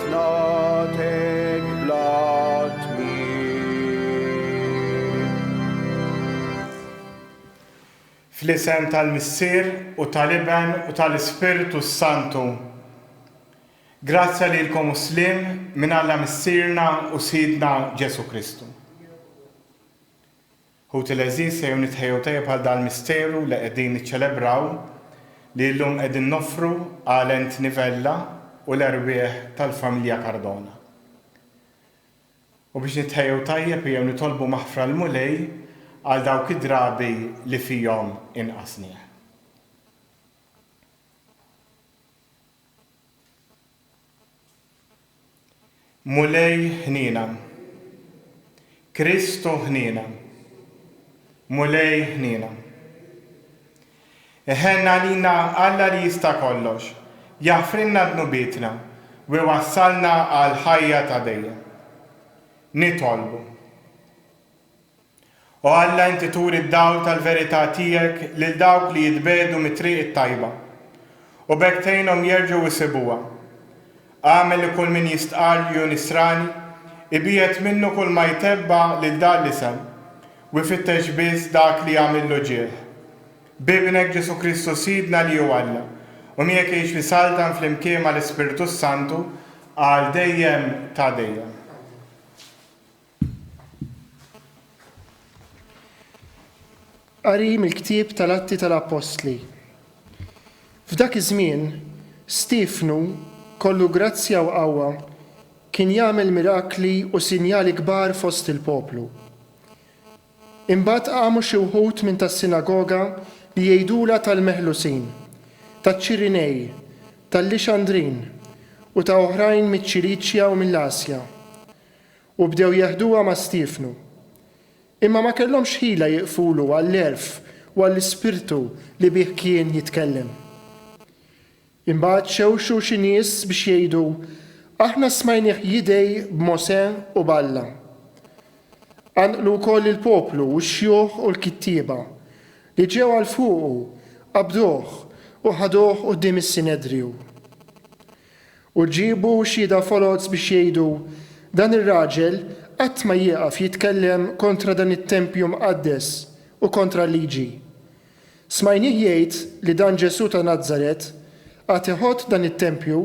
nothing blot me. Fl-isem tal-Missier u tal-Iben u tal-Ispiritu Santu. Grazzja lilkom Muslim minn Alla Missierna u Sidna Ġesu Kristu. Ħut il-eżiż se nitħejju tajjeb għal dal-misteru li qegħdin niċċelebraw li llum qegħdin noffru għal Ntnivella u l-erbieħ tal-familja Cardona. U biex nitħejju tajjeb jew nitolbu maħfra l-mulej għal dawk id-drabi li fihom inqasnieh. Mulej ħnina, Kristu ħnina, mulej ħnina. Iħenna lina Alla li jista' kollox, jaħfrinna dnubietna u wassalna għal ħajja ta' dejjem. Nitolbu. U Alla inti turi d-dawl tal-verità tiegħek lil dawk li jitbedu mit-triq it-tajba u bekk tgħinhom jerġgħu jsibuha. Għamel li kull min jistqarju nisrani, ibiet minnu kull ma jtebba lil dan l-isem u jfittex biss dak li jagħmillu ġieħ. Bibnek Ġesu Kristu Sidna li hu Alla u miegħek jgħix fi saltan flimkien mal-Ispiritu Santu għal dejjem ta' dejjem. Qari mill-ktieb tal-Atti tal-Apostli. F'dak iż-żmien, Stefnu kollu grazzja u qawwa kien jagħmel mirakli u sinjali kbar fost il-poplu. Imbagħad qamu xi wħud minn tas-sinagoga li jgħidula tal-Meħlusin, taċ-Ċirinej, tal-Lixandrin u ta' oħrajn miċ-Ċiliċja u mill-Asja u bdew jeħduha ma' Stefnu. Imma ma kellhomx ħila jiqfulu għall-erf u għall-ispirtu li bih kien jitkellem. Imbagħad xewxu xi nies biex jgħidu aħna smajnieh jidej b'Mosè u b'Alla. Għanqlu wkoll il-poplu u x-xjuħ u l-kittieba li ġew għal fuqu, qabduh u ħaduh quddiem is-Sinedriju. U ġiebu xhieda foloz biex jgħidu dan ir-raġel qatt ma jieqaf jitkellem kontra dan it-tempju mqaddes u kontra l-liġi. Smajnieh jgħid li dan Ġesu ta' Nażaret għad iħodd dan it-tempju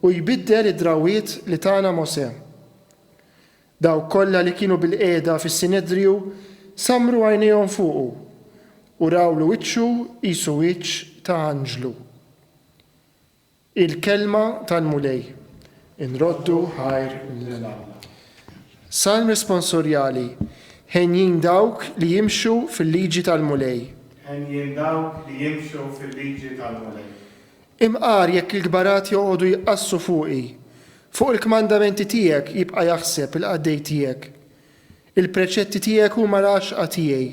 u jbiddel id-drawwiet li tagħna Mosè. Dawk kollha li kienu bil-qiegħda fis-Sinedriju samru għajnejhom fuqu u rawlu wiċċu qisu wiċċ ta' anġlu. Il-kelma tal-mulej. Inroddu ħajr l-Alla. Salm responsorjali. Ħenjin dawk li jimxu fil-liġi tal-mulej. Ħenjin dawk li jimxu fil-liġi tal-mulej. Imqar jekk il-gbarat joqogħdu jqassu fuqi, fuq il-kmandamenti tiegħek jibqa' jaħseb il-qaddej tiegħek. Il-preċetti tiegħek huma l-għaxqa tiegħi,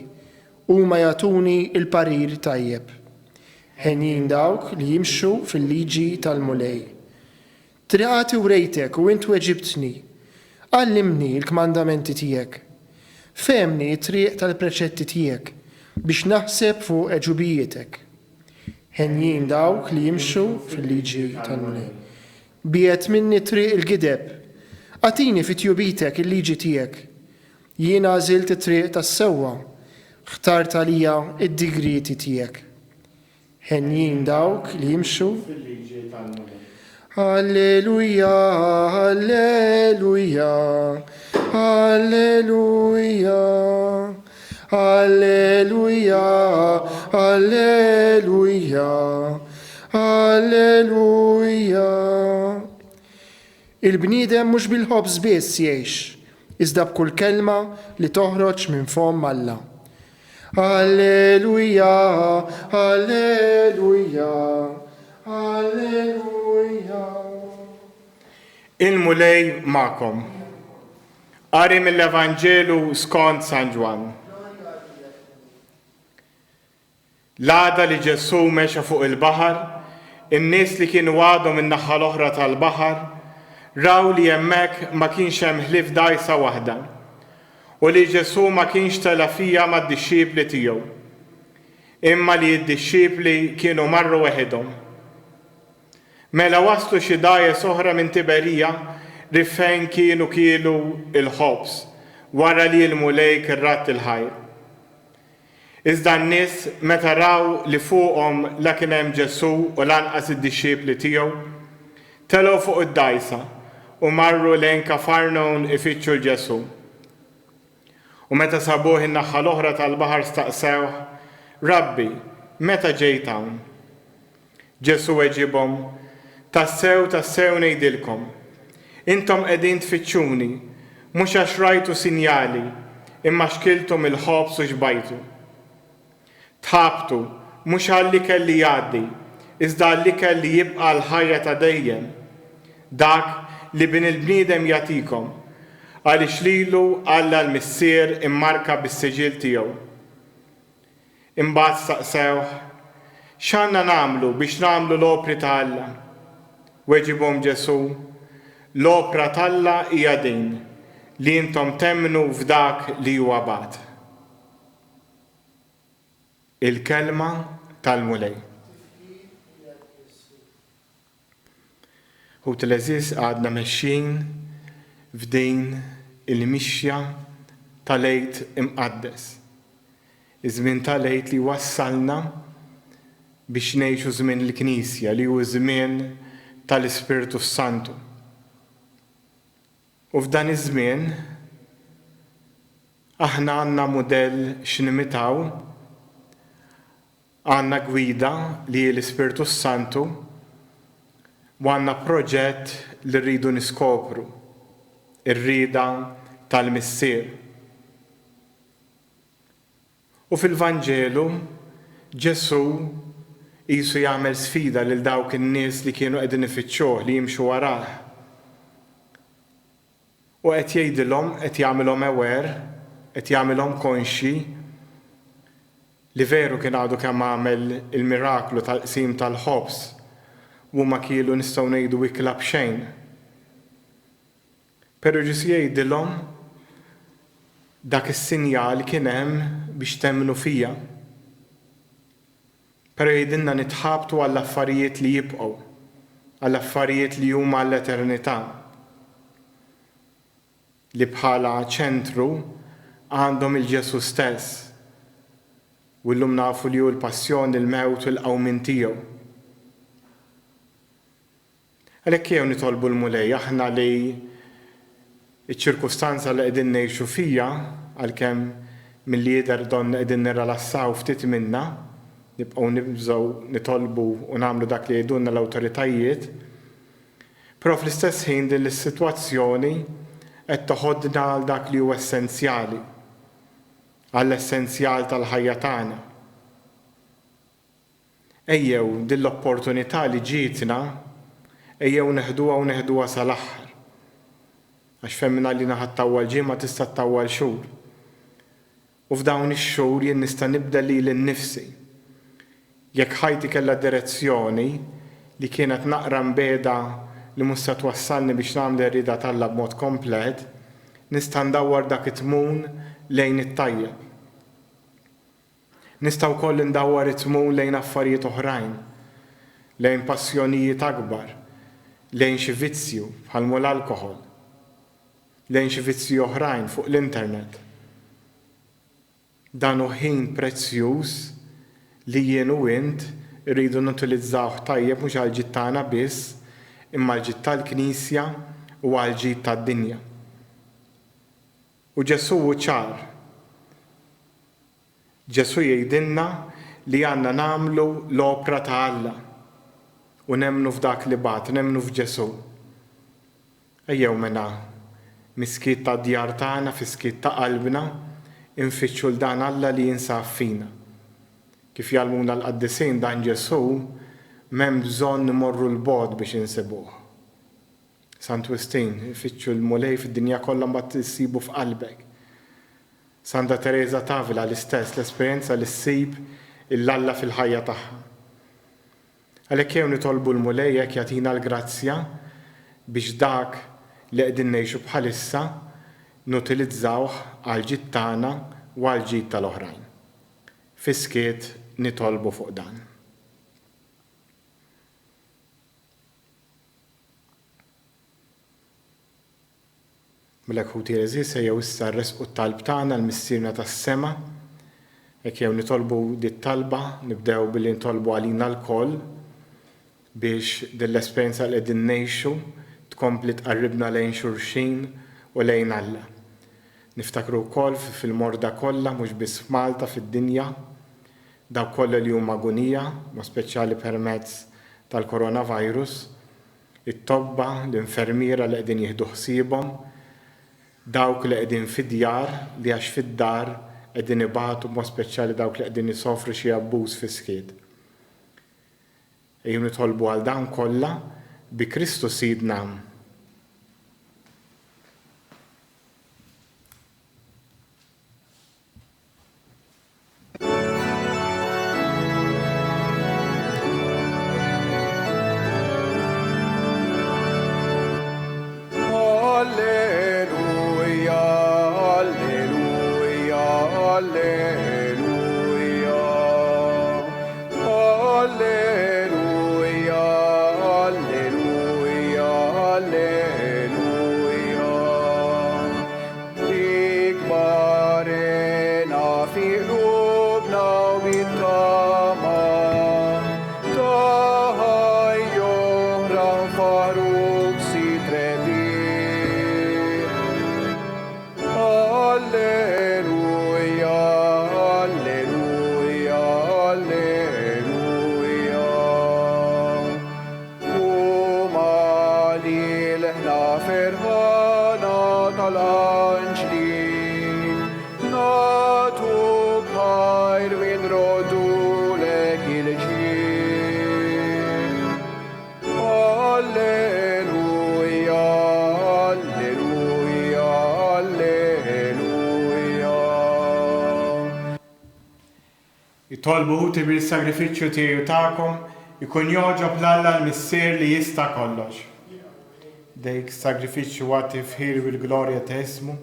huma jagħtuni il-parir tajjeb. Ħenjin dawk li jimxu fil-liġi tal-mulej. Triqati u rejtek u int weġibtni, għallimni il-kmandamenti tiegħek. Femni t-triq tal-preċetti tiegħek biex naħseb fuq eġubijietek. Ħenjin dawk li jimxu fil-liġi tal-mulej. Biet minni triq il-gideb, għatini fit-tjubitek il-liġi tiegħek. Jiena għażilt it-triq tas-sewwa, ħtart għalija id-digriti tiegħek. Ħenjin dawk li jimxu fil-liġi tal-mulej. Alleluja, alleluja, alleluja, alleluja, alleluja, alleluja. Il-bniedem mhux bil-ħobż biss jgħix, iżda b'kull kelma li toħroġ minn fom Alla. Alleluja, alleluja, alleluja. Il-mulej ma'kom. Qari mill-Evanġelu skont San Ġwan. L-għada li Ġesu mexa fuq il-baħar, in-nies li kienu għadhom in-naħa l-oħra tal-baħar raw li hemmhekk ma kienx hemm ħlief dgħajsa waħda u li Ġesu ma kienx telafija mad-dixxiepli tiegħu, imma li d-dixxiepli kienu marru weħidhom. Mela waslu xi dajes oħra minn Tiberija rifejn kienu il-ħobs wara li l-mulej kirrat il-ħajr. Iżda n-nies meta raw li fuqhom la kien hemm Ġesu u lanqas id-dixxiepli tiegħu, telgħu fuq id-dajsa u marru lejn Kafarnawn ifittxu l-Ġesu. U meta sabuh in-naħa l-oħra tal-baħar staqsewh, Rabbi, meta ġejt hawn? Ġesu weġibhom, tassew ngħidilkom, intom qegħdin tfittxuni, mhux għax rajtu sinjali, imma xkiltum il-ħobs u xbajtu. Tħabtu, mhux għalli kelli jgħaddi, iżda għalli kelli jibqa' l-ħajja ta' dejjem, dak li bin il-bniedem jagħtikom, għaliex lilu Alla l-missier immarka bis-siġil tiegħu. Imbagħad staqsewh, x'għandna nagħmlu biex nagħmlu l-opri ta' Alla? Weġibhom Ġesu, l-opra ta' Alla hija din li intom temmnu f'dak li huwa bagħad. Il-kelma tal-mulej. U tlezis għadna mexxin f'din il-mixja tal-Għid imqaddes. Iż-żmien tal-Għid li wassalna biex ngħixu żmien il-Knisja li hu żmien tal-Ispiritu Santu. U f'dan iż-żmien aħna għandna mudell x'nimitaw, għandna gwida li l-Ispiritu Santu u għandna proġett li rridu niskopru, ir-rieda tal-missier. U fil-Vanġelu Ġesu qisu jagħmel sfida lil dawk in-nies li kienu qegħdin ifittxuh li jimxu warah. U qed jgħidilhom, qed jagħmilhom aware, qed jagħmilhom konxi li veru kien għadu kemm għamel il-miraklu tal-qsim tal-ħobs u ma kienu nistgħu ngħidu ikla b'xejn. Però Ġesu jgħidilhom dak is-sinjal kien hemm biex temmnu fija. Però jgħidilna nitħabtu għall-affarijiet li jibqgħu, għall-affarijiet li huma l-eternità, li bħala ċentru għandhom il-Ġesu stess. U llum nafu li hu l-passjoni, il-mewt u l-qawmin tiegħu. Għalhekk jew nitolbu l-mulej aħna li iċ-ċirkustanza li qegħdin ngħixu fija għalkemm milli jidher donna qegħdin nirrelassaw ftit minnha, nibqgħu nibżgħu nitolbu u nagħmlu dak li jgħidulna l-awtoritajiet, però fl-istess ħin din is-sitwazzjoni qed toħodna għal dak li huwa essenzjali, għall-essenzjal tal-ħajja tagħna. Ejjew din l-opportunità li ġietna, ejjew neħduha sal-aħħar. Għax femmina li naħat tawwal ġimgħa tista' tawwal xhur. U f'dawn ix-xhur jien nista' nibda lili nnifsi. Jekk ħajti kellha direzzjoni li kienet naqra mbeda li mhux se twassalni biex nagħmel ir-rieda tagħha b'mod komplet, nista' ndawwar dak it-tmun lejn it-tajjeb. Nista' wkoll ndawwar it-tmun lejn affarijiet oħrajn, lejn passjonijiet akbar, lejn xi vizzju bħalmu l-alkoħol, lejn xi vizzji oħrajn fuq l-internet. Dan hu ħin prezzjuż li jien u int irridu nutilizzawh tajjeb mhux għal ġid tagħna biss, imma l-ġid tal-Knisja u għal ġid tad-dinja. U Ġesu hu ċar. Ġesu jgħidilna li għandna nagħmlu l-opra ta' Alla u nemmnu f'dak li bagħat, nemmnu f'Ġesu. Ejjew mena miskiet ta' djar tagħna fiskiet ta' qalbna infittxu l dan Alla li jinsab fina. Kif jgħallmuna l-qaddisin dan Ġesu m'hemm bżonn nimorru l-bogħod biex insibuh. Sant Wistin, ifittxu l-mulej fid-dinja kollha mbagħad issibu f'qalbek. Santa Teresa Tavila l-istess l-esperjenza li ssib il-Alla fil-ħajja tagħha. Għalhekk jew nitolbu l-mulej jekk jagħtina l-grazzja biex dak li qegħdin ngħixu bħalissa nutilizzawh għal ġid tagħna u għal ġid tal-oħrajn. Fiskiet nitolbu fuq dan. Mlek Quddiesa jew issa rresqu t-talb tagħna l-missierna tas-sema, hekk jew nitolbu dit talba nibdew billi nitolbu għalina l-koll biex din l-esperjenza li qegħdin ngħixu tkompli tqarribna lejn xulxin u lejn Alla. Niftakru wkoll fil-morda kollha mhux biss f'Malta fid-dinja, dawk kollha li huma agonija, ma speċjali permezz tal-coronavirus, it-tobba, l-infermiera li qegħdin jieħdu ħsiebhom, dawk li qegħdin fid-djar li għax fid-dar qegħdin ibatu b'mod speċjali dawk li qegħdin isofru xi abbuż fis-skied. Ejju nitolbu għal dawn kollha bi Kristu Sidna. Tolbu bil sagrifiċċju tiegħu tagħkom ikun joġob l-Alla l-missier li jista' kollox. Dejk sagrifiċċju huwa tifħir bil-glorja ta' ismu,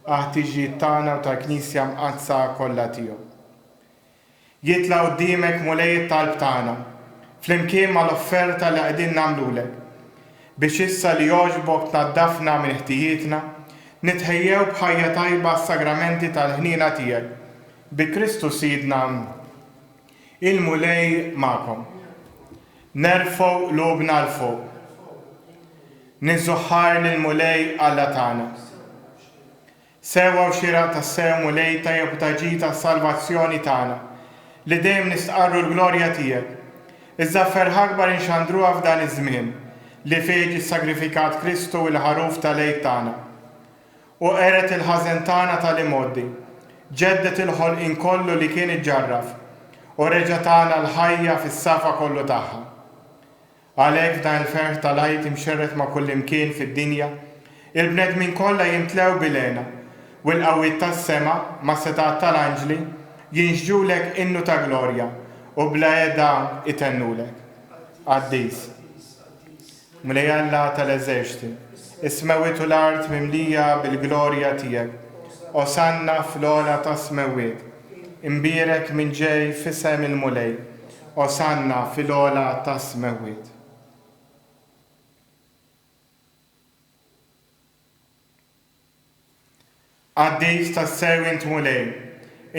ħtiġijiet tagħna u tal-Knisja mqazza kollha tiegħu. Jitla' quddiemek mulej it-talb tagħna, flimkien mal-offerta li qegħdin nagħmlulek, biex issa li jogħġbok tnaddafna minn ħtijietna, nitħejjew b'ħajja tajba s-sagramenti tal-ħniena tiegħek. Bi Kristu Sidna. Il-mulej ma'kom. Nerfgħu qlubna l fuq. Nizzuħħar lill-mulej Alla tagħna. Sewwa u xieraq tas-sew mulej tajjeb ta' ġid tas-salvazzjoni tagħna li dejjem nistqarru l-glorja tiegħek. Iżda ferħ akbar inxandruha f'dan iż-żmien li fejn ġie sagrifikat Kristu l-ħaruf tal-Għid tagħna. U qeret il-ħażen tagħna tal-imoddi, ġeddet il-ħolqien kollu li kien iġġarraf u reġa' tagħna l-ħajja fis-safa kollu tagħha. Għalhekk f'dan il-ferħ tal-Għid imxerret ma' kull imkien fid-dinja, il-bnedmin kollha jimtlew bilena u l-qawwiet tas-sema ma' setat tal-anġli jinxġulek innu ta' glorja u bla qiegħda itennulek. Quddies. Mulej Alla tal-eżerċiti, is-smawiet u l-art mimlija bil-glorja tiegħek, osanna fl-ogħla tas-smawiet, imbierek minn ġej f'isem il-mulej, osanna fil-ogħla tas-smawiet. Quddies tas-sew int mulej,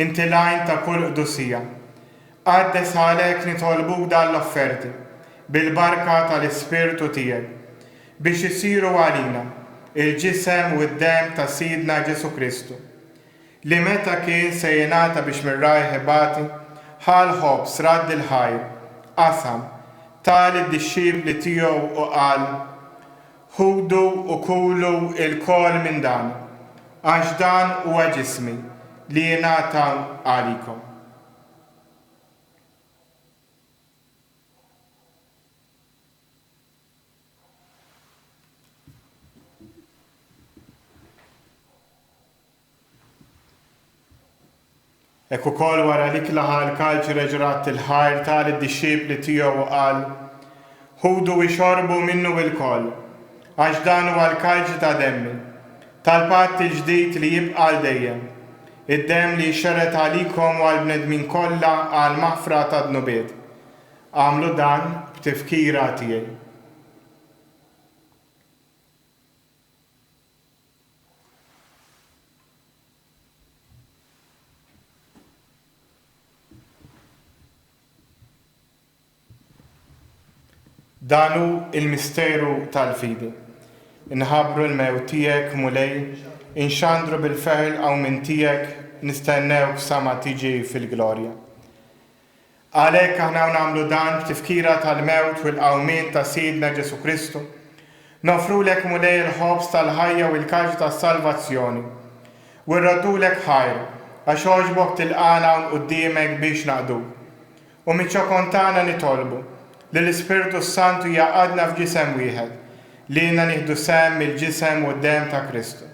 inti l-għajn ta' kull qdusija. Qaddes għalhekk nitolbuk dan l-offerti bil-barka tal-Ispirtu tiegħek biex isiru għalina il-ġisem u d-dem ta' Sidna Ġesu Kristu li meta kien se jingħata biex mir-rajħ ibati ħal ħobb radd il-ħajr qasam tal id-dixxibli tiegħu u qal ħudu u kulu il-kol minn dan għax dan huwa ġismi li jingħata għalikom. Ekk ukoll wara dik laħa l-kalċ reġrat il-ħajr tal id-dixxibli tiegħu u qal ħudu u xorbu minnu il-koll għax dan huwa l-kalċ ta' demmi tal-patt il-ġdid li jibqa' l dejjem id-dem li xeret għalikom u għall-bnedmin kollha għal maħfra ta' dnubiet. Għamlu dan b'tifkira tiegħi. Danu il-misteru tal-fidi. Inħabru l-mewt tiegħek mulej, inxandru bil-feħel għaw minn tiegħek nistennewk sama tiġi fil-glorja. Għalhekk aħna nagħmlu dan b'tifkira tal-mewt u l-qawmien ta' Sidna Ġesu Kristu, nofrulek mulej il-ħobs tal-ħajja u l-kaġ tas-salvazzjoni, u rradulek ħajr għax oġbok tilqana quddiemek biex naqdu. U miċ-ċokontana nitolbu li l-Ispiritu Santu jaqadna f'ġisem wieħed, li jina nieħdu sem mill-ġisem u d-dem ta' Kristu.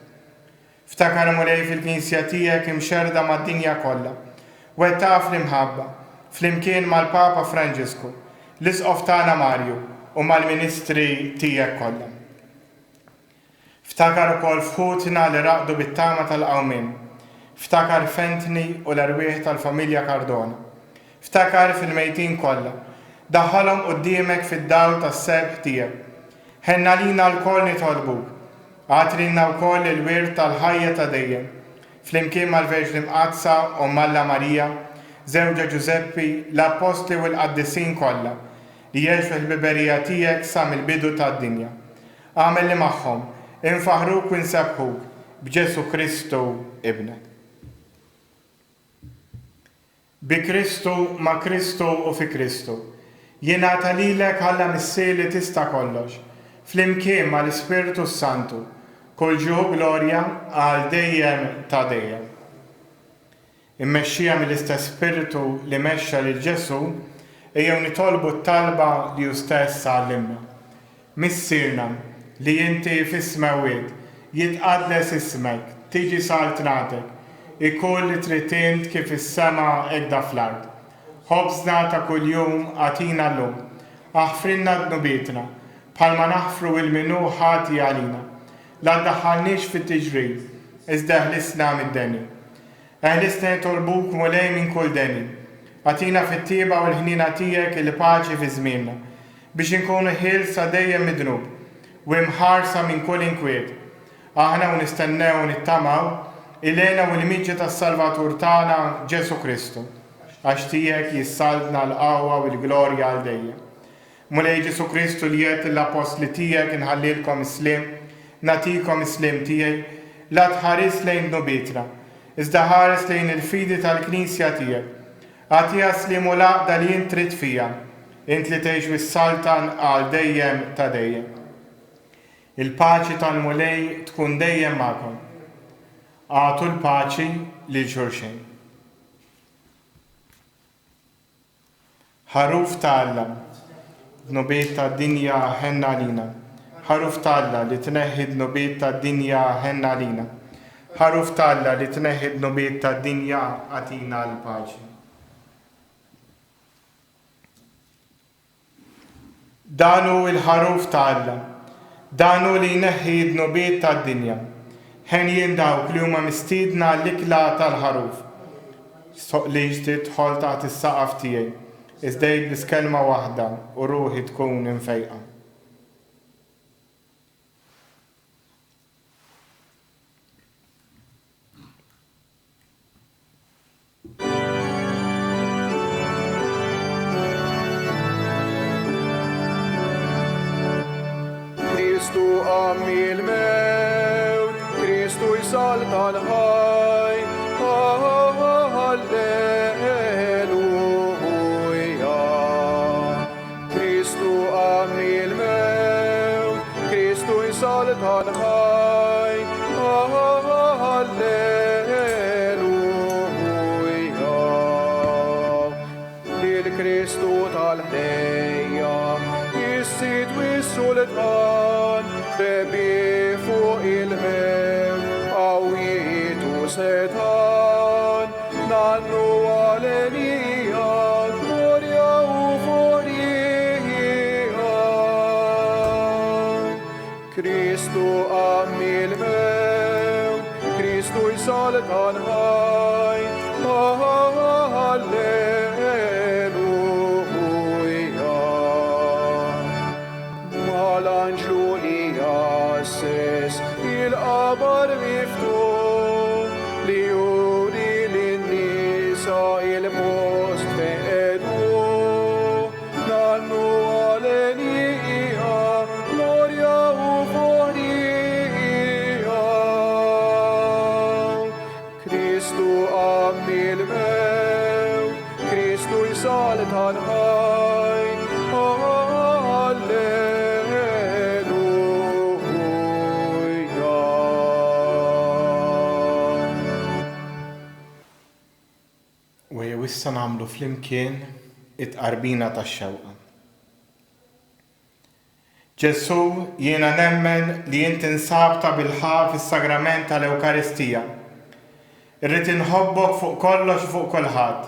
Ftakar mulej fil-Knisja tiegħek imxerda mad-dinja kollha, wettaq fl-imħabba, flimkien mal-Papa Franġisku, l-Isqof tagħna Marju u mal-Ministri tiegħek kollha. Ftakar ukoll fħutna li raqdu bit-tama tal-qawmien, ftakar Fentni u l-arwieħ tal-familja Cardona, ftakar fil-mejtin kollha, daħħalhom quddiemek fid-dawl tas-7 tiegħek. Ħenna lina l-koll nitolbuk, għatrina wkoll il-wirt tal-ħajja ta' dejjem, flimkien mal-Verġ Imqazza u Malla Marija, żewġa Ġuseppi, l-Apostli u l-Qaddisin kollha li jgħixu fil-biberija tiegħek sa mill-bidu tad-dinja. Għamel li magħhom, infaħruk u nsebħuk b'Ġesu Kristu ibnek. Bi Kristu, ma' Kristu u fi Kristu, jingħata lilek ħalla missieri tista' kollox, flimkien ma' l-Ispiritu Santu, kull ġuħu glorja għal dejjem ta' dejjem. Immexxija mill-istess Spiritu li mexxa lil Ġesu, ejjew nitolbu t-talba li hu stess għallimna. Missirna li inti fis-smawiet, jitqaddes ismek, tiġi saltnatek, ikun li trid int kif is-sema hekk fl-ard. Ħobżna ta' kuljum għatina llum, aħfrinna dnubietna, bħalma naħfru il-minu ħati għalina. La ddaħħalniex fit-tiġrid, iżda ħlisna mid-deni. Ħlisna jitolbuk mulej minn kull deni. Għatina fit-tieba u l-ħnina tiegħek il-paċi fi żmienna, biex inkunu ħielsa dejjem midnub, u imħarsa minn kull inkwiet. Aħna u nistennew u nittamaw ilena u l-miġġa tas-Salvatur tagħna Ġesu Kristu, għax tiegħek jissaldna l-qawwa u l-glorja għal dejjem. Mulej Ġesu Kristu li jgħid l-apostli tiegħek inħallilkom islim, nagħtikom islim tiegħi, la tħares lejn dnubietna, iżda ħares lejn il-fidi tal-Knisja tiegħek. Għatiha slim u laqda li int trid fiha, int li tgħix wis-saltan għal dejjem ta' dejjem. Il-paċi tal-mulej tkun dejjem magħkom. Għatu l-paċi lil xulxin. Ħaruf ta' Alla, dnubiet tad-dinja ħenna lina. Ħaruf ta' Alla li tneħħi dnubiet tad-dinja ħenna lina. Ħaruf ta' Alla li tneħħi dnubiet tad-dinja għatina l-paċi. Danu il-ħaruf ta' Alla, danu li jneħħi dnubiet tad-dinja. Ħen jien dawk li huma mistiedna l-ikla tal-ħaruf. Li tidħol taħt is-saqaf tiegħi, iżda jgħid kelma waħda u ruħi tkun infejqa. Kristu għamil mewt, Kristu jsalta l-ħaj, halleluja. Kristu għamil mewt, Kristu jsalta l-ħaj, halleluja. Lil Kristu tal-ħdejja, jissid wissu l-tqan, bebi fuq il-mew, għawiet u setan, nannu għalenija, glorja u forija. Kristu għammil mew, Kristu jsaltan ħaj, halleluja. Mal-anġlu li jasses il-qabar miftuħ li juri lin-nisa il-post feqedu, nannu għaleni issa nagħmlu flimkien it-qarbina tax-xewqa. Ġesu, jiena nemmen li inti nsabta bil-ħaq fis-sagrament tal-Ewkaristija. Irrid inħobbok fuq kollox fuq kulħadd.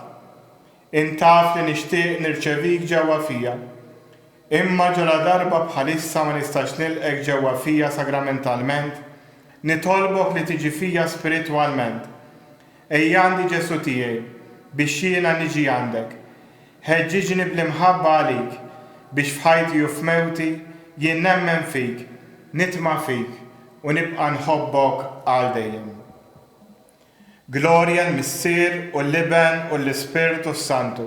Intaf li nixtieq nirċevik ġewwa fija. Imma ġola darba bħalissa ma nistax nilqek ġewwa fija sagramentalment, nitolbok li tiġi fija spiritwalment. Ejja għandi Ġesu tiegħi biex jiena niġi għandek. Ħeġġiġni bl-imħabba għalik biex f'ħajti u f'mewti jien nemmen fik, nitma' fik u nibqa' nħobbok għal dejjem. Glorja l-Missier u l-Liben u l-Ispirtu Santu,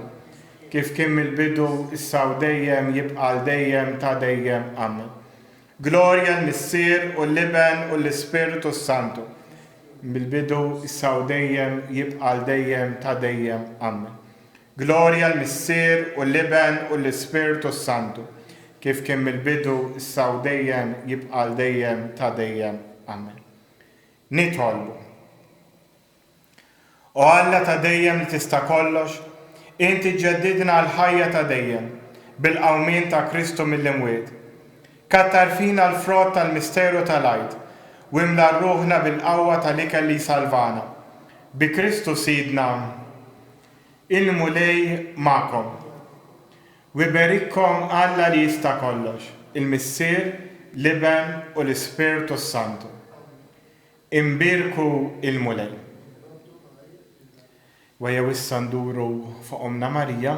kif kien mill-bidu issa u dejjem jibqa' l dejjem ta' dejjem. Amen. Glorja l-Missier u l-Liben u l-Ispirtu Santu, mill-bidu issa u dejjem jibqa' l dejjem ta' dejjem. Amen. Glorja l-Missier u l-Liben u l-Ispirtu Santu, kif kien mill-bidu issa u dejjem jibqa' l dejjem ta' dejjem. Amen. Nitolbu. O Alla ta' dejjem li tista' kollox, inti ġeddidna l-ħajja ta' dejjem bil-qawmien ta' Kristu mill-imwiet. Kattar fina l-frott tal-misteru tal-Għid u imla ruħna bil-qawwa tal-ikel li salvana. Bi Kristu Sidna, il-mulej ma'kom. U berikkom Alla li jista' kollox, il-Missier, Liben u l-Ispirtu Santu. Imbirku il-mulej. Wejjew issa nduru fuq Omna Marija,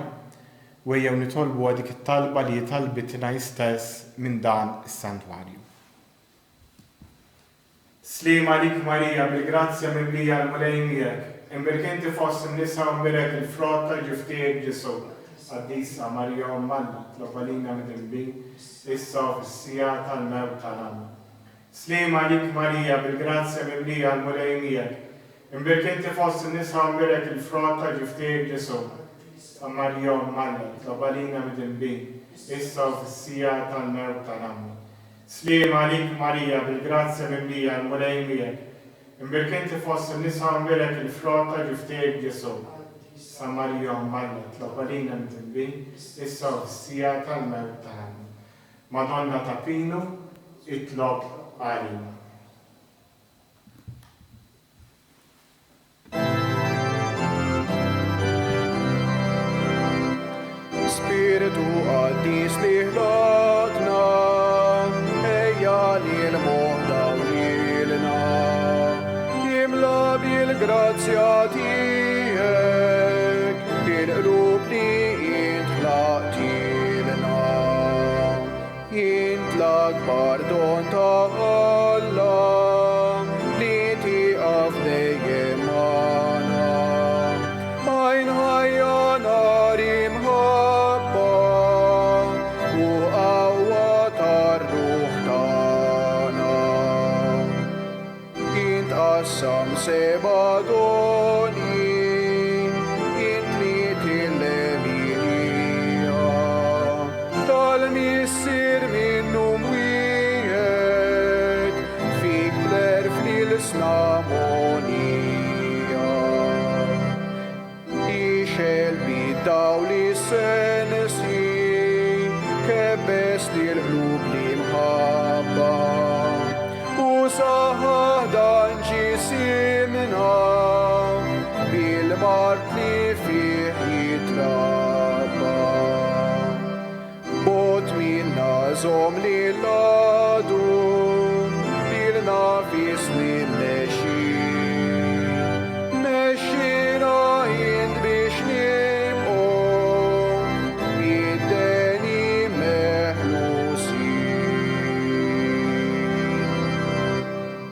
wejjew nitolbu dik it-talba li talbitina stess minn dan is-santwarju. Slima lik Marija bil-grazzja mimlija l-mulej miegħek, imbirk inti fost in-nisa u mbirek il-frott tal-ġuftijiet Ġesu. Quddiesa Marija Ummanna, tlobalina mid-dinbin, issa u fis-sija tal-mewt tagħna. Slima lik Marija bil-grazzja mimlija l-mulej miegħek, imbirk inti fost in-nisa u mbirek il-frott tal-ġuftijiet Ġesu. Marija Ummanna, tlobalina mid-dinbin, issa u fis-sija tal-mewt tagħna. Slima lik Marija bil-grazzja mimlija l-mulej miegħek, imbirk inti fost in-nisa u mbirek il-frott tal-ġuftijiet Ġesu. Marija Ummanna, tlobalina mid-dinbin, issa u fis-sija tal-mewt tagħna. Madonna ta' Pinu, itlob għalina. Spiritu Qaddis li ħlaqna, ejja lil-moħda u lilna, jimla bil-grazzja tiegħek, il-qlub li int ħlaqtilna. Int l-akbar don ta' Alla, li tieqaf dejjem magħna. Għajn ħajja nar imħabba u qawwa tar-ruħ tagħna. Int qassam seba' doni, int miet il-leminija, tal-Missier minnu mwiegħed, fik blerf l-snamonija. Ixel bid-dawl is-sensi, kebbes li l-qlub li mħabba.